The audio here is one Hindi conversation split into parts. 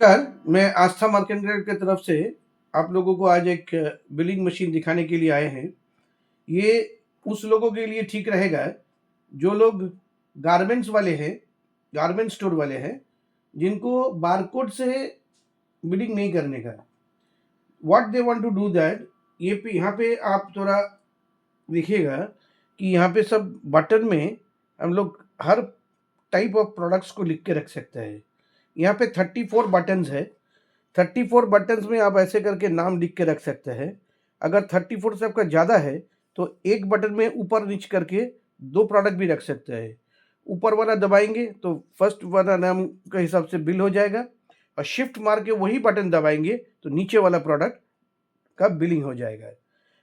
नमस्कार, मैं आस्था मार्केंडर की तरफ से आप लोगों को आज एक बिलिंग मशीन दिखाने के लिए आए हैं। ये उस लोगों के लिए ठीक रहेगा जो लोग गारमेंट्स वाले हैं, गारमेंट स्टोर वाले हैं, जिनको बारकोड से बिलिंग नहीं करने का। What they want to do that, ये पे यहाँ पे आप थोड़ा देखिएगा कि यहाँ पे सब बटन में हम लोग हर टाइप ऑफ प्रोडक्ट्स को लिख के रख सकते हैं। यहाँ पे 34 बटन्स है। 34 बटन्स में आप ऐसे करके नाम लिख के रख सकते हैं। अगर 34 से आपका ज़्यादा है तो एक बटन में ऊपर नीचे करके दो प्रोडक्ट भी रख सकते हैं। ऊपर वाला दबाएंगे तो फर्स्ट वाला नाम के हिसाब से बिल हो जाएगा, और शिफ्ट मार के वही बटन दबाएंगे तो नीचे वाला प्रोडक्ट का बिलिंग हो जाएगा।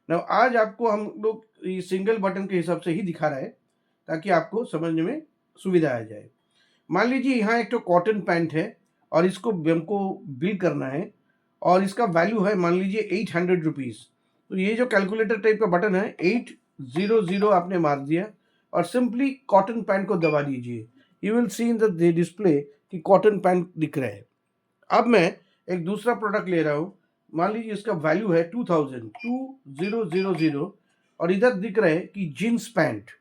ना आज आपको हम लोग ये सिंगल बटन के हिसाब से ही दिखा रहे हैं ताकि आपको समझने में सुविधा आ जाए। मान लीजिए यहाँ एक तो कॉटन पैंट है और इसको हमको बिल करना है, और इसका वैल्यू है मान लीजिए 800 रुपीज़। तो ये जो कैलकुलेटर टाइप का बटन है 800 आपने मार दिया और सिंपली कॉटन पैंट को दबा दीजिए। You will see in the display कि कॉटन पैंट दिख रहा है। अब मैं एक दूसरा प्रोडक्ट ले रहा हूँ, मान लीजिए इसका वैल्यू है 2000 और इधर दिख रहा है कि जीन्स पैंट।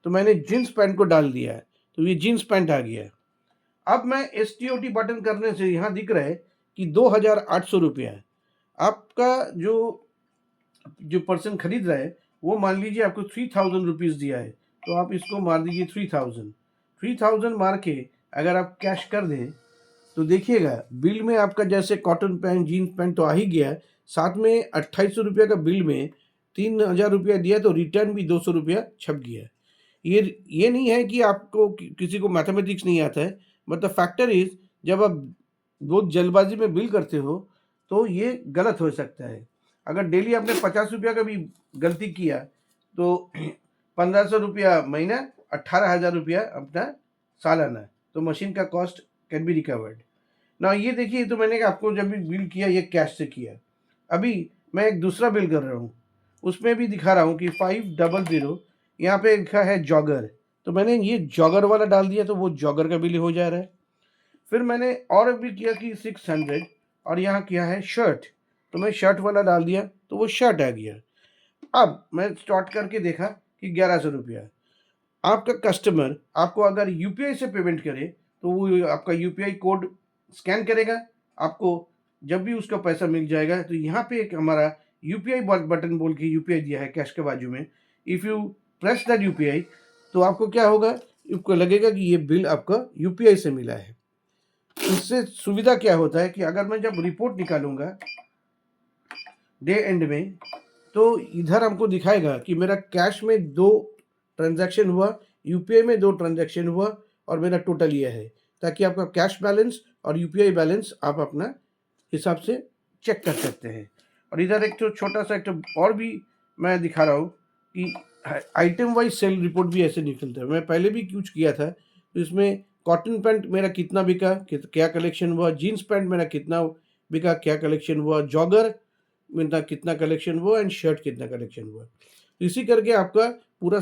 तो मैंने जीन्स पैंट को डाल दिया है, तो ये जीन्स पैंट आ गया है। अब मैं STOT बटन करने से यहाँ दिख रहा है कि 2800 रुपया है। आपका जो जो पर्सन खरीद रहा है वो मान लीजिए आपको 3000 रुपीज़ दिया है, तो आप इसको मार दीजिए 3000 मार के अगर आप कैश कर दें तो देखिएगा बिल में आपका जैसे कॉटन पैंट जीन्स पैंट तो आ ही गया, साथ में 2800 रुपया का बिल में 3000 रुपया दिया, तो रिटर्न भी 200 रुपया छप गया। ये नहीं है कि आपको किसी को मैथमेटिक्स नहीं आता है, बट द फैक्टर इज जब आप बहुत जल्दबाजी में बिल करते हो तो ये गलत हो सकता है। अगर डेली आपने 50 रुपया का भी गलती किया तो 1500 रुपया महीना, 18,000 रुपया अपना सालाना, तो मशीन का कॉस्ट कैन बी रिकवर्ड ना। ये देखिए, तो मैंने आपको जब भी बिल किया ये कैश से किया। अभी मैं एक दूसरा बिल कर रहा हूँ, उसमें भी दिखा रहा हूँ कि 500, यहाँ पे लिखा है जॉगर, तो मैंने ये जॉगर वाला डाल दिया तो वो जॉगर का बिल हो जा रहा है। फिर मैंने और भी किया कि 600, और यहाँ किया है शर्ट, तो मैं शर्ट वाला डाल दिया तो वो शर्ट आ गया। अब मैं स्टार्ट करके देखा कि 1100 रुपया। आपका कस्टमर आपको अगर UPI से पेमेंट करे तो वो आपका UPI कोड स्कैन करेगा, आपको जब भी उसका पैसा मिल जाएगा तो यहाँ पे एक हमारा UPI बटन बोल के UPI दिया है कैश के बाजू में। If you press that UPI तो आपको क्या होगा, आपको लगेगा कि ये बिल आपका UPI से मिला है। इससे सुविधा क्या होता है कि अगर मैं जब रिपोर्ट निकालूंगा डे एंड में तो इधर हमको दिखाएगा कि मेरा कैश में 2 ट्रांजैक्शन हुआ, UPI में 2 ट्रांजैक्शन हुआ, और मेरा टोटल ये है, ताकि आपका कैश बैलेंस और UPI बैलेंस आप अपना हिसाब से चेक कर सकते हैं। और इधर एक तो छोटा सा एक और भी मैं दिखा रहा हूँ कि आइटम वाइज सेल रिपोर्ट भी ऐसे निकलता है। मैं पहले भी कुछ किया था, तो इसमें कॉटन पैंट मेरा कितना बिका, क्या कलेक्शन हुआ, जीन्स पैंट मेरा कितना बिका, क्या कलेक्शन हुआ, जॉगर मेरा कितना कलेक्शन हुआ, एंड शर्ट कितना कलेक्शन हुआ। इसी करके आपका पूरा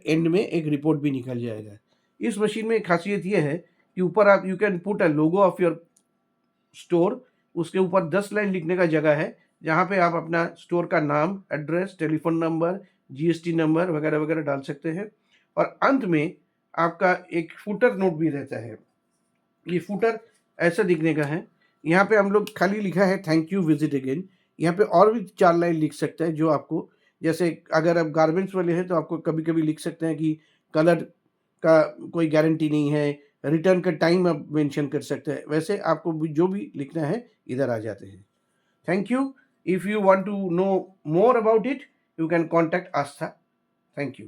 एंड में एक रिपोर्ट भी निकल जाएगा। इस मशीन में खासियत ये है कि ऊपर आप you can put a logo of your store, उसके ऊपर 10 लाइन लिखने का जगह है जहाँ पे आप अपना स्टोर का नाम, address, telephone number, GST number वगैरह वगैरह डाल सकते हैं। और अंत में आपका एक फुटर नोट भी रहता है। ये फुटर ऐसा दिखने का है, यहाँ पे हम लोग खाली लिखा है थैंक यू विजिट अगेन। यहाँ पे और भी 4 लाइन लिख सकते हैं, जो आपको जैसे अगर आप गारमेंट्स वाले हैं तो आपको कभी कभी लिख सकते हैं कि कलर का कोई गारंटी नहीं है, रिटर्न का टाइम आप मेंशन कर सकते हैं। वैसे आपको भी जो भी लिखना है इधर आ जाते हैं। Thank you. If you want to know more about it you can contact Astha. Thank you.